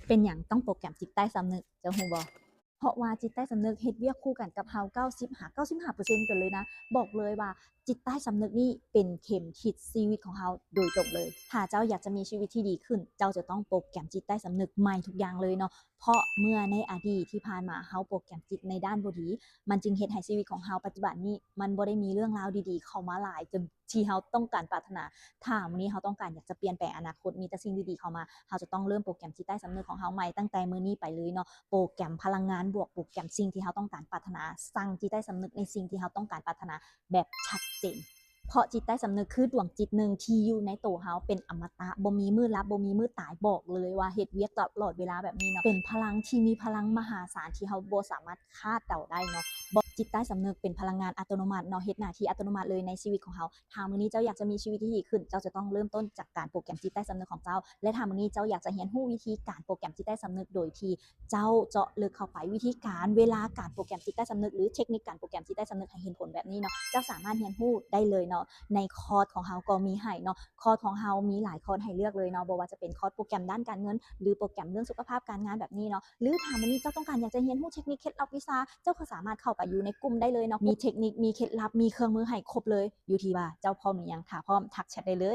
เป็นหยังต้องโปรแกรมจิตใต้สำนึกเจ้าฮู้บ่เพราะว่าจิตใต้สำนึกเฮ็ดเวียกคู่กันกับเฮา95%กันเลยนะบอกเลยว่าจิตใต้สำนึกนี่เป็นเข็มทิศชีวิตของเฮาโดยตรงเลยถ้าเจ้าอยากจะมีชีวิตที่ดีขึ้นเจ้าจะต้องโปรแกรมจิตใต้สำนึกใหม่ทุกอย่างเลยเนาะเพราะเมื่อในอดีตที่ผ่านมาเฮาโปรแกรมจิตในด้านบ่ดีมันจึงเฮ็ดให้ชีวิตของเฮาปัจจุบันนี้มันบ่ได้มีเรื่องราวดีๆเข้ามาหลายจนที่เฮาต้องการปรารถนา ถ้ามื้อนี้เฮาต้องการอยากจะเปลี่ยนแปลงอนาคตมีแต่สิ่งดีๆเข้ามาเฮาจะต้องเริ่มโปรแกรมจิตใต้สำนึกของเฮาใหม่ตั้งแต่มื้อนี้ไปเลยเนาะโปรแกรมพลังงานบวกโปรแกรมสิ่งที่เฮาต้องการปรารถนาสั่งจิตใต้สำนึกในสิ่งที่เฮาต้องการปรารถนาแบบชัดเจนเพราะจิตใต้สำนึกคือดวงจิตหนึ่งที่อยู่ในตัวเฮาเป็นอมตะบ่มีมื้อลับบ่มีมื้อตายบอกเลยว่าเฮ็ดเวียกตลอดเวลาแบบนี้เนาะเป็นพลังที่มีพลังมหาศาลที่เฮาบ่สามารถคาดเดาได้เนาะ จิตใต้สำนึกเป็นพลังงานอัตโนมัติเนาะเฮ็ดหน้าที่อัตโนมัติเลยในชีวิตของเฮาถ้ามื้อนี้เจ้าอยากจะมีชีวิตที่ดีขึ้นเจ้าจะต้องเริ่มต้นจากการโปรแกรมจิตใต้สำนึกของเจ้าและถ้ามื้อนี้เจ้าอยากจะเรียนรู้วิธีการโปรแกรมจิตใต้สำนึกโดยที่เจ้าเจาะลึกเข้าไปวิธีการเวลาการโปรแกรมจิตใต้สำนึกหรือเทคนิคการโปรแกรมจิตใต้สำนึกให้เห็นผลแบบนี้เนาะเจ้าสามารถเรียนรู้ได้เลยเนาะในคอร์สของเฮาก็มีให้เนาะคอร์สของเฮามีหลายคอร์สให้เลือกเลยเนาะบ่ว่าจะเป็นคอร์สโปรแกรมด้านการเงินหรือโปรแกรมเรื่องสุขภาพการงานแบบนี้เนาะหรือถ้ามื้อนี้เจ้าต้องการอยากจะเรียนรู้เทคนิคเคล็ดลับวิชาเจ้าก็สามารถเข้าไปอยู่ในกลุ่มได้เลยเนาะมีเทคนิคมีเคล็ดลับมีเครื่องมือให้ครบเลยอยู่ที่ว่าเจ้าพร้อมหรือยังถ้าพร้อมทักแชตได้เลย